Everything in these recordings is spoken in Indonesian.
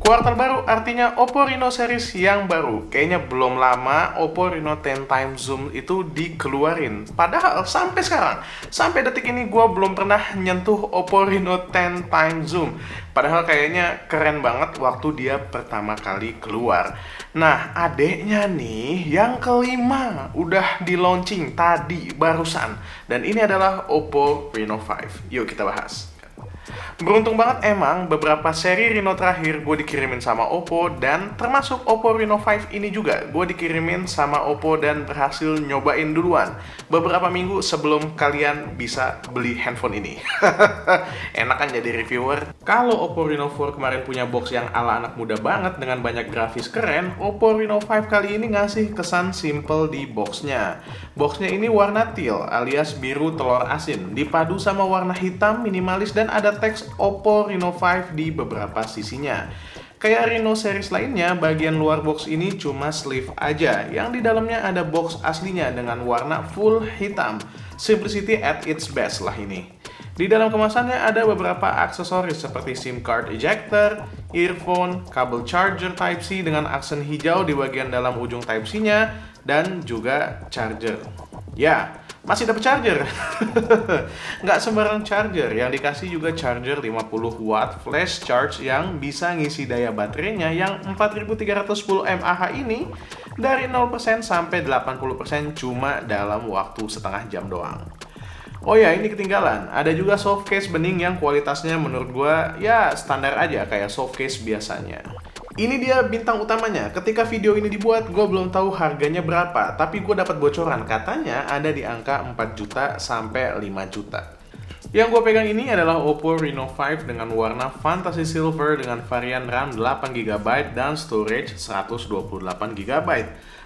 Kuartal baru artinya Oppo Reno series yang baru. Kayaknya belum lama Oppo Reno 10 times zoom itu dikeluarin. Padahal sampai sekarang, sampai detik ini gue belum pernah nyentuh Oppo Reno 10 times zoom. Padahal kayaknya keren banget waktu dia pertama kali keluar. Nah, adeknya nih yang kelima udah di launching tadi barusan. Dan ini adalah Oppo Reno 5. Yuk kita bahas. Beruntung banget emang beberapa seri Reno terakhir gue dikirimin sama Oppo, dan termasuk Oppo Reno 5 ini juga gue dikirimin sama Oppo dan berhasil nyobain duluan beberapa minggu sebelum kalian bisa beli handphone ini. Enak kan jadi reviewer? Kalau Oppo Reno 4 kemarin punya box yang ala anak muda banget dengan banyak grafis keren, Oppo Reno 5 kali ini ngasih kesan simple di boxnya. Boxnya ini warna teal alias biru telur asin, dipadu sama warna hitam minimalis dan ada teks Oppo Reno 5 di beberapa sisinya. Kayak Reno series lainnya, bagian luar box ini cuma sleeve aja, yang di dalamnya ada box aslinya dengan warna full hitam. Simplicity at its best lah ini. Di dalam kemasannya ada beberapa aksesoris seperti SIM card ejector, earphone, kabel charger Type-C dengan aksen hijau di bagian dalam ujung Type-C-nya, dan juga charger. Ya, masih dapat charger. Nggak sembarang charger, yang dikasih juga charger 50 watt flash charge yang bisa ngisi daya baterainya yang 4310 mAh ini dari 0% sampai 80% cuma dalam waktu setengah jam doang. Oh ya, ini ketinggalan. Ada juga soft case bening yang kualitasnya menurut gua ya standar aja kayak soft case biasanya. Ini dia bintang utamanya. Ketika video ini dibuat, gue belum tahu harganya berapa, tapi gue dapat bocoran. Katanya ada di angka 4 juta sampai 5 juta. Yang gue pegang ini adalah Oppo Reno 5 dengan warna Fantasy Silver dengan varian RAM 8GB dan storage 128GB.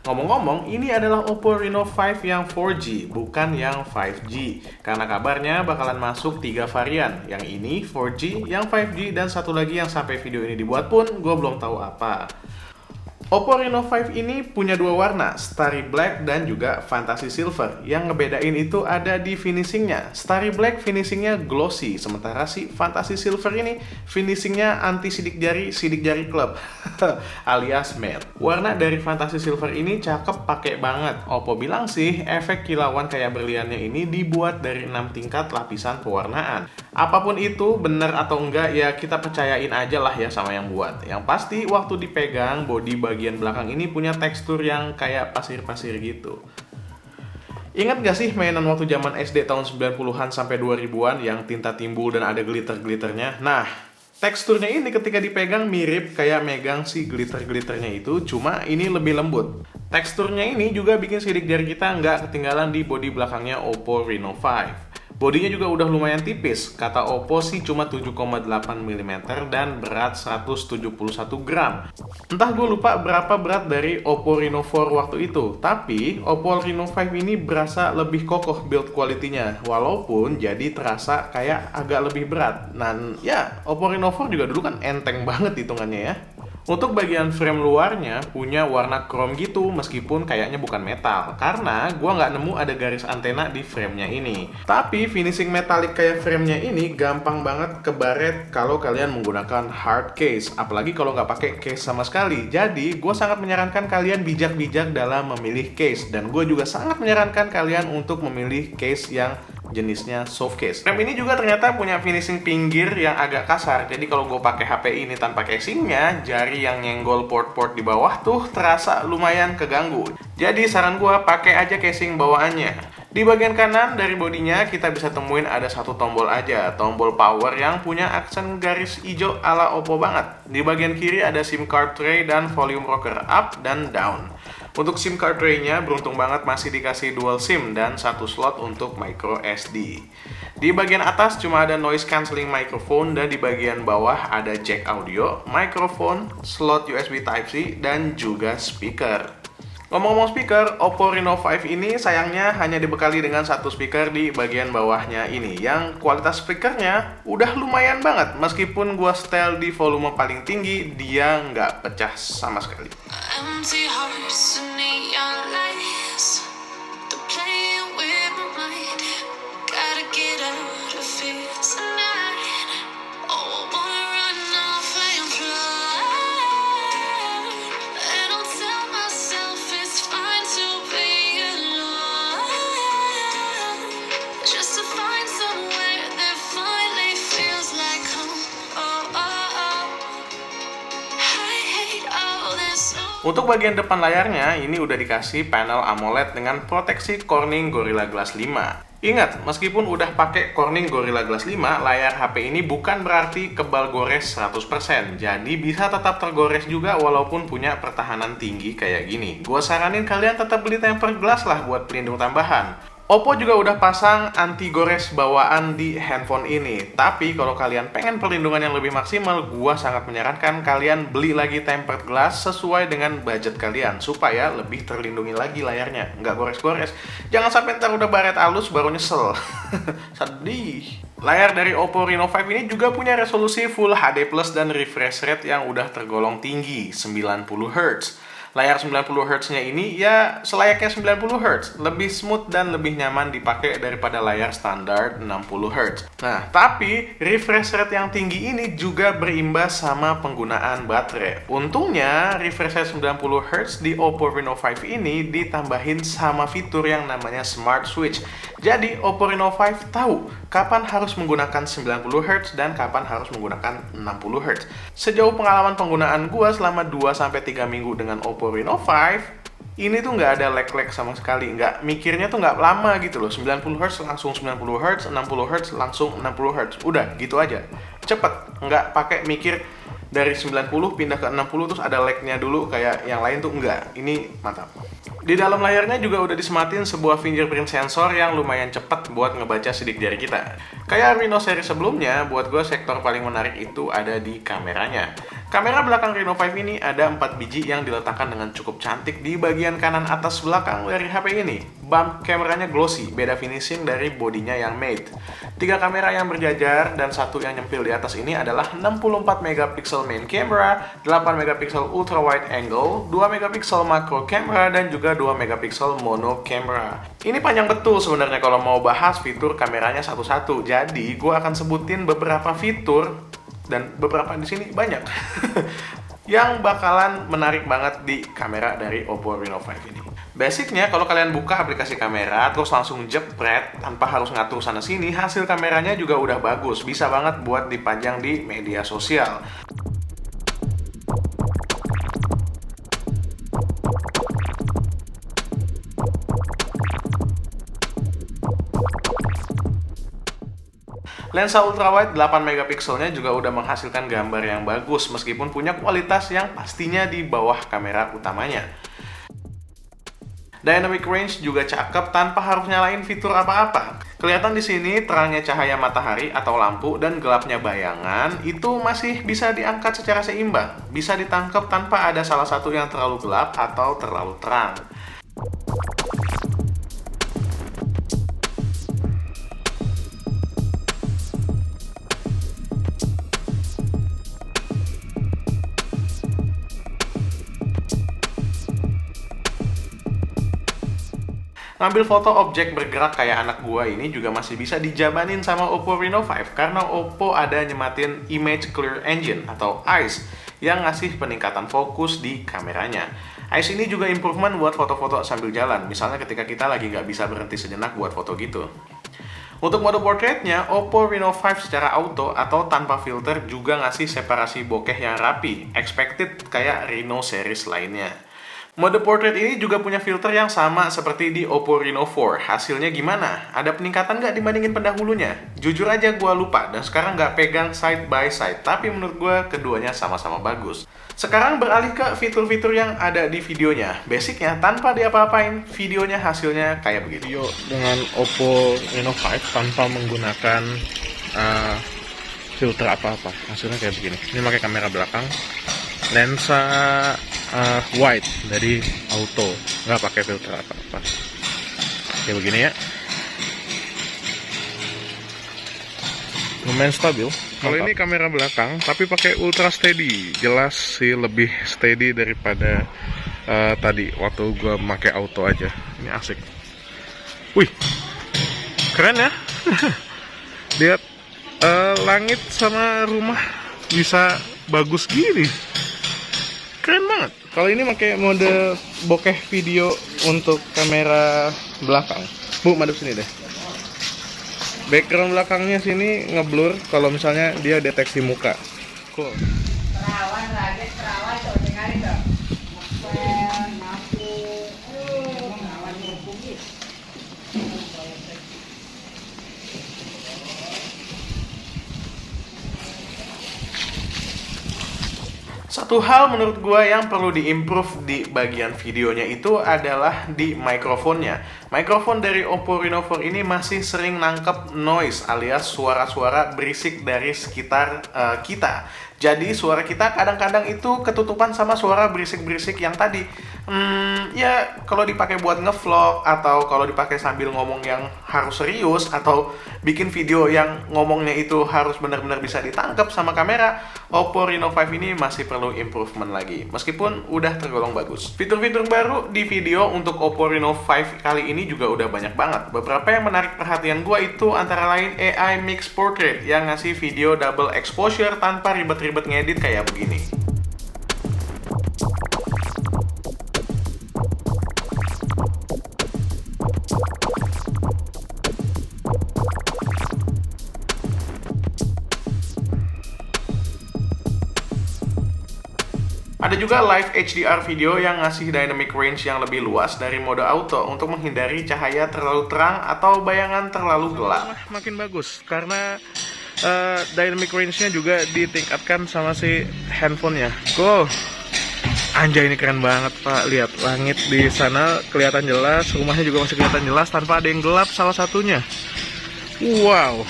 Ngomong-ngomong, ini adalah Oppo Reno 5 yang 4G, bukan yang 5G. Karena kabarnya bakalan masuk 3 varian. Yang ini 4G, yang 5G, dan satu lagi yang sampai video ini dibuat pun gue belum tahu apa. Oppo Reno 5 ini punya dua warna, Starry Black dan juga Fantasy Silver. Yang ngebedain itu ada di finishingnya. Starry Black finishingnya glossy, sementara si Fantasy Silver ini finishingnya anti sidik jari klub alias matte. Warna dari Fantasy Silver ini cakep, pakai banget. Oppo bilang sih efek kilauan kayak berliannya ini dibuat dari 6 tingkat lapisan pewarnaan. Apapun itu bener atau enggak ya kita percayain aja lah ya sama yang buat. Yang pasti waktu dipegang bodi bagian belakang ini punya tekstur yang kayak pasir-pasir gitu. Ingat gak sih mainan waktu zaman SD tahun 90-an sampai 2000-an yang tinta timbul dan ada glitter-glitternya? Nah, teksturnya ini ketika dipegang mirip kayak megang si glitter-glitternya itu, cuma ini lebih lembut. Teksturnya ini juga bikin sidik jari kita nggak ketinggalan di bodi belakangnya Oppo Reno 5. Bodinya juga udah lumayan tipis, kata Oppo sih cuma 7,8 mm dan berat 171 gram. Entah gue lupa berapa berat dari Oppo Reno 4 waktu itu, tapi Oppo Reno 5 ini berasa lebih kokoh build quality-nya, walaupun jadi terasa kayak agak lebih berat. Dan ya, Oppo Reno 4 juga dulu kan enteng banget hitungannya ya. Untuk bagian frame luarnya punya warna chrome gitu meskipun kayaknya bukan metal, karena gua nggak nemu ada garis antena di framenya ini. Tapi finishing metalik kayak framenya ini gampang banget kebaret kalau kalian menggunakan hard case, apalagi kalau nggak pakai case sama sekali. Jadi gua sangat menyarankan kalian bijak-bijak dalam memilih case, dan gue juga sangat menyarankan kalian untuk memilih case yang jenisnya soft case. Frame ini juga ternyata punya finishing pinggir yang agak kasar, jadi kalau gue pakai HP ini tanpa casingnya, jari yang nyenggol port-port di bawah tuh terasa lumayan keganggu. Jadi saran gue pakai aja casing bawaannya. Di bagian kanan dari bodinya kita bisa temuin ada satu tombol aja, tombol power yang punya aksen garis hijau ala Oppo banget. Di bagian kiri ada SIM card tray dan volume rocker up dan down. Untuk SIM card tray-nya beruntung banget masih dikasih dual SIM dan satu slot untuk micro SD. Di bagian atas cuma ada noise cancelling microphone, dan di bagian bawah ada jack audio, microphone, slot USB Type-C, dan juga speaker. Ngomong-ngomong speaker, Oppo Reno 5 ini sayangnya hanya dibekali dengan satu speaker di bagian bawahnya ini, yang kualitas speakernya udah lumayan banget. Meskipun gua setel di volume paling tinggi, dia nggak pecah sama sekali. Empty hearts and neon lights, they're playing with my mind. Gotta get out of here tonight. Oh, I wanna run off and fly. Untuk bagian depan layarnya, ini udah dikasih panel AMOLED dengan proteksi Corning Gorilla Glass 5. Ingat, meskipun udah pakai Corning Gorilla Glass 5, layar HP ini bukan berarti kebal gores 100%. Jadi bisa tetap tergores juga walaupun punya pertahanan tinggi kayak gini. Gua saranin kalian tetap beli tempered glass lah buat pelindung tambahan. Oppo juga udah pasang anti gores bawaan di handphone ini. Tapi kalau kalian pengen perlindungan yang lebih maksimal, gua sangat menyarankan kalian beli lagi tempered glass sesuai dengan budget kalian supaya lebih terlindungi lagi layarnya, nggak gores-gores. Jangan sampai ntar udah baret halus baru nyesel. Sedih. Layar dari Oppo Reno 5 ini juga punya resolusi Full HD Plus dan refresh rate yang udah tergolong tinggi, 90 Hz. Layar 90 Hz-nya ini ya selayaknya 90 Hz, lebih smooth dan lebih nyaman dipakai daripada layar standar 60 Hz. Nah, tapi refresh rate yang tinggi ini juga berimbas sama penggunaan baterai. Untungnya, refresh rate 90 Hz di Oppo Reno 5 ini ditambahin sama fitur yang namanya Smart Switch. Jadi, Oppo Reno 5 tahu kapan harus menggunakan 90 Hz dan kapan harus menggunakan 60 Hz. Sejauh pengalaman penggunaan gua selama 2-3 minggu dengan Oppo Reno 5, ini tuh nggak ada lag-lag sama sekali, nggak mikirnya tuh nggak lama gitu loh. 90 Hz langsung 90 Hz, 60 Hz langsung 60 Hz, udah gitu aja, cepet, nggak pakai mikir dari 90 pindah ke 60 terus ada lag-nya dulu kayak yang lain tuh enggak. Ini mantap. Di dalam layarnya juga udah disematin sebuah fingerprint sensor yang lumayan cepat buat ngebaca sidik jari kita. Kayak Reno seri sebelumnya, buat gue sektor paling menarik itu ada di kameranya. Kamera belakang Reno 5 ini ada 4 biji yang diletakkan dengan cukup cantik di bagian kanan atas belakang dari HP ini. Bump kameranya glossy, beda finishing dari bodinya yang matte. 3 kamera yang berjajar dan satu yang nyempil di atas ini adalah 64 megapiksel main camera, 8 megapiksel ultra wide angle, 2 megapiksel macro camera, dan juga 2 megapiksel mono camera. Ini panjang betul sebenarnya kalau mau bahas fitur kameranya satu-satu. Jadi, gue akan sebutin beberapa fitur dan beberapa di sini banyak yang bakalan menarik banget di kamera dari Oppo Reno 5 ini. Basicnya, kalau kalian buka aplikasi kamera terus langsung jepret tanpa harus ngatur sana sini, hasil kameranya juga udah bagus, bisa banget buat dipajang di media sosial. Lensa ultrawide 8 megapikselnya juga udah menghasilkan gambar yang bagus meskipun punya kualitas yang pastinya di bawah kamera utamanya. Dynamic range juga cakep tanpa harus nyalain fitur apa-apa. Kelihatan di sini terangnya cahaya matahari atau lampu dan gelapnya bayangan itu masih bisa diangkat secara seimbang. Bisa ditangkap tanpa ada salah satu yang terlalu gelap atau terlalu terang. Ngambil foto objek bergerak kayak anak gua ini juga masih bisa dijabanin sama Oppo Reno 5 karena Oppo ada nyematin Image Clear Engine atau ICE yang ngasih peningkatan fokus di kameranya. ICE ini juga improvement buat foto-foto sambil jalan, misalnya ketika kita lagi nggak bisa berhenti sejenak buat foto gitu. Untuk mode portraitnya, Oppo Reno 5 secara auto atau tanpa filter juga ngasih separasi bokeh yang rapi, expected kayak Reno series lainnya. Mode portrait ini juga punya filter yang sama seperti di Oppo Reno 4. Hasilnya gimana? Ada peningkatan nggak dibandingin pendahulunya? Jujur aja gue lupa dan sekarang nggak pegang side by side, tapi menurut gue keduanya sama-sama bagus. Sekarang beralih ke fitur-fitur yang ada di videonya. Basicnya, tanpa diapa-apain, videonya hasilnya kayak begitu. Video dengan Oppo Reno 5 tanpa menggunakan filter apa-apa. Hasilnya kayak begini. Ini pakai kamera belakang, lensa wide dari auto, nggak pakai filter apa-apa. Kayak begini ya. Lumayan stabil. Kalau ini kamera belakang, tapi pakai ultra steady. Jelas sih lebih steady daripada tadi waktu gua pakai auto aja. Ini asik. Wih, keren ya. Lihat langit sama rumah bisa bagus gini. Keren banget. Kalau ini pakai mode bokeh video untuk kamera belakang. Bu, madep sini deh. Background belakangnya sini ngeblur kalau misalnya dia deteksi muka. Cool. Satu hal menurut gua yang perlu diimprove di bagian videonya itu adalah di mikrofonnya. Mikrofon dari Oppo Reno 4 ini masih sering nangkep noise alias suara-suara berisik dari sekitar kita. Jadi suara kita kadang-kadang itu ketutupan sama suara berisik-berisik yang tadi. Ya kalau dipakai buat ngevlog atau kalau dipakai sambil ngomong yang harus serius atau bikin video yang ngomongnya itu harus benar-benar bisa ditangkap sama kamera, Oppo Reno 5 ini masih perlu improvement lagi. Meskipun udah tergolong bagus. Fitur-fitur baru di video untuk Oppo Reno 5 kali ini juga udah banyak banget. Beberapa yang menarik perhatian gua itu antara lain AI Mix Portrait yang ngasih video double exposure tanpa ribet-ribet ngedit kayak begini. Ada juga live HDR video yang ngasih dynamic range yang lebih luas dari mode auto untuk menghindari cahaya terlalu terang atau bayangan terlalu gelap. Makin bagus karena dynamic range-nya juga ditingkatkan sama si handphonenya. Go! Anjay, ini keren banget Pak. Lihat langit di sana kelihatan jelas, rumahnya juga masih kelihatan jelas tanpa ada yang gelap salah satunya. Wow.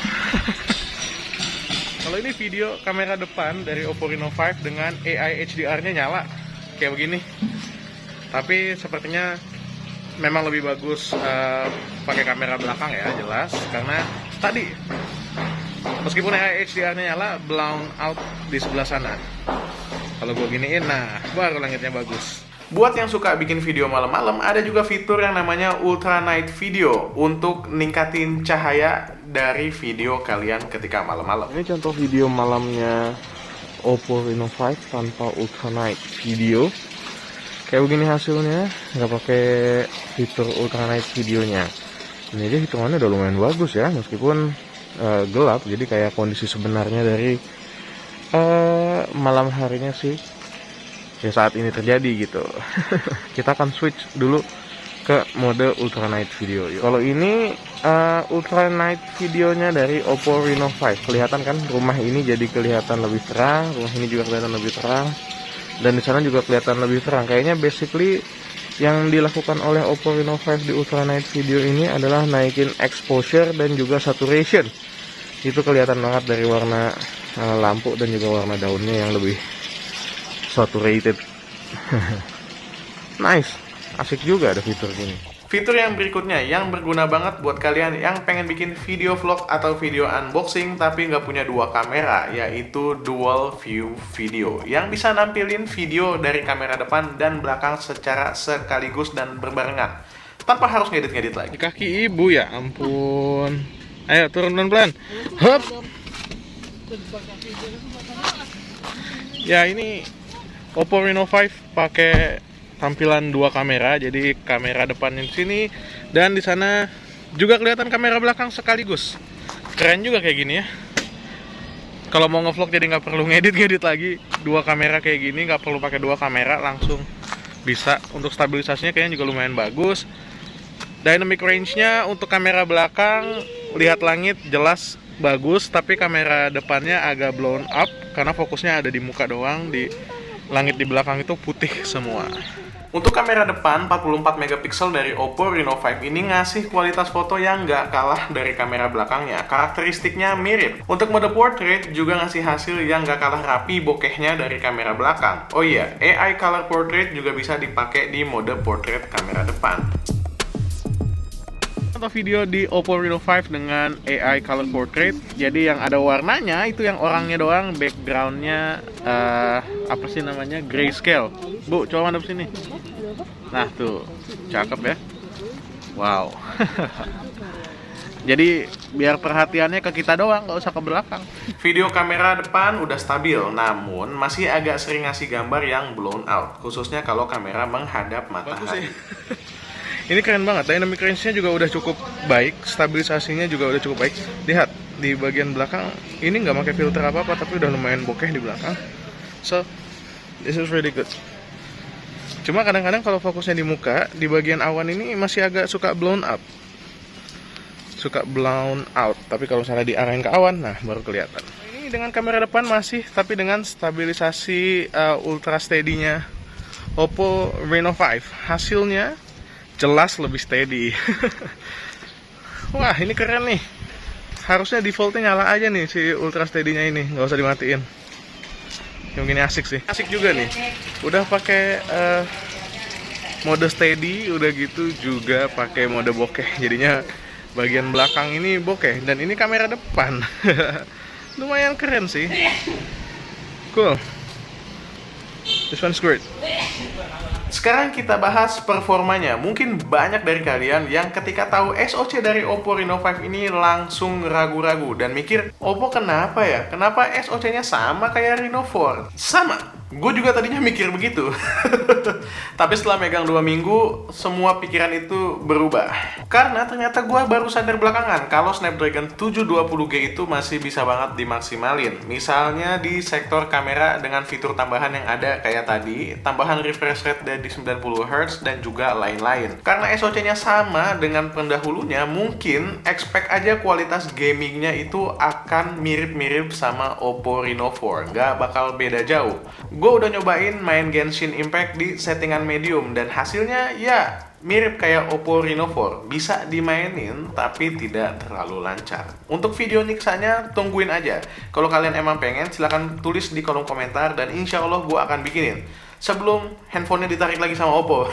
Kalau ini video kamera depan dari Oppo Reno 5 dengan AI HDR-nya nyala kayak begini. Tapi sepertinya memang lebih bagus pakai kamera belakang ya, jelas. Karena tadi meskipun AI HDR-nya nyala, blown out di sebelah sana. Kalau gue giniin, nah baru langitnya bagus. Buat yang suka bikin video malam-malam, ada juga fitur yang namanya Ultra Night Video untuk ningkatin cahaya dari video kalian ketika malam-malam. Ini contoh video malamnya Oppo Reno 5 tanpa Ultra Night Video. Kayak begini hasilnya, nggak pakai fitur Ultra Night Videonya. Ini aja hitungannya udah lumayan bagus ya, meskipun gelap. Jadi kayak kondisi sebenarnya dari malam harinya sih. Ya saat ini terjadi gitu. Kita akan switch dulu ke mode Ultra Night Video. Kalau ini Ultra Night Videonya dari Oppo Reno 5. Kelihatan kan rumah ini jadi kelihatan lebih terang, rumah ini juga kelihatan lebih terang, dan di sana juga kelihatan lebih terang. Kayaknya basically yang dilakukan oleh Oppo Reno 5 di Ultra Night Video ini adalah naikin exposure dan juga saturation. Itu kelihatan banget dari warna lampu dan juga warna daunnya yang lebih saturated. Nice, asik juga ada fitur gini. Fitur yang berikutnya yang berguna banget buat kalian yang pengen bikin video vlog atau video unboxing tapi nggak punya dua kamera, yaitu dual view video yang bisa nampilin video dari kamera depan dan belakang secara sekaligus dan berbarengan tanpa harus ngedit-ngedit lagi. Kaki ibu ya ampun. Ayo turun pelan-pelan. Hup. Ya ini Oppo Reno 5 pakai tampilan dua kamera, jadi kamera depan di sini dan di sana juga kelihatan kamera belakang sekaligus. Keren juga kayak gini ya. Kalau mau ngevlog jadi nggak perlu ngedit lagi, dua kamera kayak gini nggak perlu pakai dua kamera, langsung bisa. Untuk stabilisasinya kayaknya juga lumayan bagus. Dynamic range-nya untuk kamera belakang lihat langit jelas bagus, tapi kamera depannya agak blown up karena fokusnya ada di muka doang, di langit di belakang itu putih semua. Untuk kamera depan 44 megapiksel dari Oppo Reno 5 ini ngasih kualitas foto yang nggak kalah dari kamera belakangnya. Karakteristiknya mirip. Untuk mode portrait juga ngasih hasil yang nggak kalah rapi bokehnya dari kamera belakang. Oh iya, AI Color Portrait juga bisa dipakai di mode portrait kamera depan. Atau video di Oppo Reno 5 dengan AI Color Portrait. Jadi yang ada warnanya itu yang orangnya doang, backgroundnya apa sih namanya, grayscale. Bu, coba hadap sini. Nah tuh, cakep ya. Wow. Jadi biar perhatiannya ke kita doang, nggak usah ke belakang. Video kamera depan udah stabil, namun masih agak sering ngasih gambar yang blown out, khususnya kalau kamera menghadap matahari. Ini keren banget, dynamic range-nya juga udah cukup baik, stabilisasinya juga udah cukup baik. Lihat, di bagian belakang, ini nggak pakai filter apa-apa, tapi udah lumayan bokeh di belakang. So, this is really good. Cuma kadang-kadang kalau fokusnya di muka, di bagian awan ini masih agak suka blown up. Suka blown out. Tapi kalau misalnya diarahin ke awan, nah baru kelihatan. Ini dengan kamera depan masih, tapi dengan stabilisasi ultra steady-nya Oppo Reno 5. Hasilnya jelas lebih steady. Wah, ini keren nih. Harusnya defaultnya nyala aja nih si ultra steady-nya ini, nggak usah dimatiin. Yang gini asik sih. Asik juga nih. Udah pakai mode steady, udah gitu juga pakai mode bokeh. Jadinya bagian belakang ini bokeh dan ini kamera depan. Lumayan keren sih. Cool. This one's great. Sekarang kita bahas performanya. Mungkin banyak dari kalian yang ketika tahu SoC dari Oppo Reno 5 ini langsung ragu-ragu dan mikir, Oppo kenapa ya? Kenapa SoC-nya sama kayak Reno 4? Sama. Gue juga tadinya mikir begitu. Tapi setelah megang 2 minggu, semua pikiran itu berubah. Karena ternyata gue baru sadar belakangan kalau Snapdragon 720G itu masih bisa banget dimaksimalin. Misalnya di sektor kamera dengan fitur tambahan yang ada kayak tadi, tambahan refresh rate dari 90Hz dan juga lain-lain. Karena SoC-nya sama dengan pendahulunya, mungkin expect aja kualitas gamingnya itu akan mirip-mirip sama Oppo Reno 4. Nggak bakal beda jauh. Gue udah nyobain main Genshin Impact di settingan medium dan hasilnya ya mirip kayak Oppo Reno 4. Bisa dimainin tapi tidak terlalu lancar. Untuk video niksanya tungguin aja. Kalau kalian emang pengen silahkan tulis di kolom komentar dan insya Allah gue akan bikinin sebelum handphonenya ditarik lagi sama Oppo.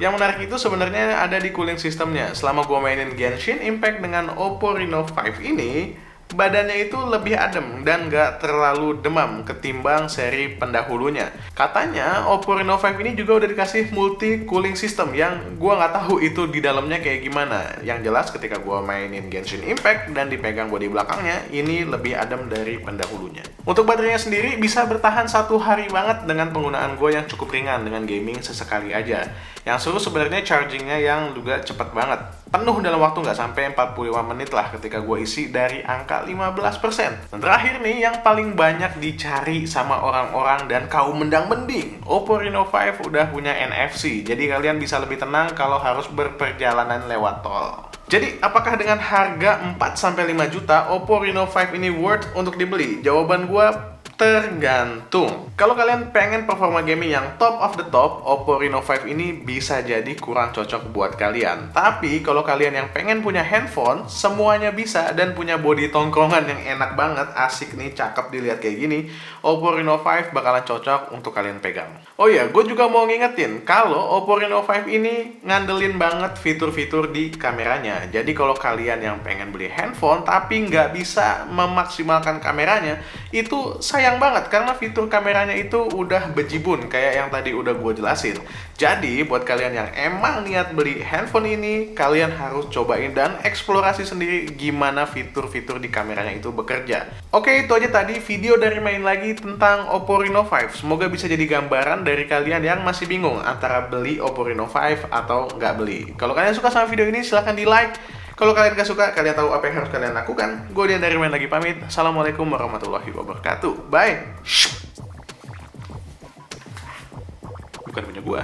Yang menarik itu sebenarnya ada di cooling systemnya. Selama gue mainin Genshin Impact dengan Oppo Reno 5 ini, badannya itu lebih adem dan gak terlalu demam ketimbang seri pendahulunya. Katanya Oppo Reno 5 ini juga udah dikasih multi cooling system yang gua nggak tahu itu di dalamnya kayak gimana. Yang jelas ketika gua mainin Genshin Impact dan dipegang bodi belakangnya, ini lebih adem dari pendahulunya. Untuk baterainya sendiri bisa bertahan 1 hari banget dengan penggunaan gua yang cukup ringan dengan gaming sesekali aja. Yang seru sebenarnya chargingnya yang juga cepet banget. Penuh dalam waktu nggak sampai 45 menit lah ketika gue isi dari angka 15%. Dan terakhir nih, yang paling banyak dicari sama orang-orang dan kaum mendang-mending, Oppo Reno 5 udah punya NFC, jadi kalian bisa lebih tenang kalau harus berperjalanan lewat tol. Jadi, apakah dengan harga 4-5 juta, Oppo Reno 5 ini worth untuk dibeli? Jawaban gue tergantung. Kalau kalian pengen performa gaming yang top of the top, Oppo Reno 5 ini bisa jadi kurang cocok buat kalian. Tapi kalau kalian yang pengen punya handphone, semuanya bisa dan punya body tongkrongan yang enak banget, asik nih, cakep dilihat kayak gini, Oppo Reno 5 bakalan cocok untuk kalian pegang. Oh iya, gue juga mau ngingetin kalau Oppo Reno 5 ini ngandelin banget fitur-fitur di kameranya. Jadi kalau kalian yang pengen beli handphone tapi nggak bisa memaksimalkan kameranya, itu sayang banget karena fitur kameranya itu udah bejibun kayak yang tadi udah gue jelasin. Jadi buat kalian yang emang niat beli handphone ini, kalian harus cobain dan eksplorasi sendiri gimana fitur-fitur di kameranya itu bekerja. Oke, itu aja tadi video dari main lagi tentang Oppo Reno 5. Semoga bisa jadi gambaran dari kalian yang masih bingung antara beli Oppo Reno 5 atau nggak beli. Kalau kalian suka sama video ini silahkan di like. Kalau kalian gak suka, kalian tahu apa yang harus kalian lakukan. Gue Dian dari Main Lagi pamit. Assalamualaikum warahmatullahi wabarakatuh. Bye. Bukan punya gue.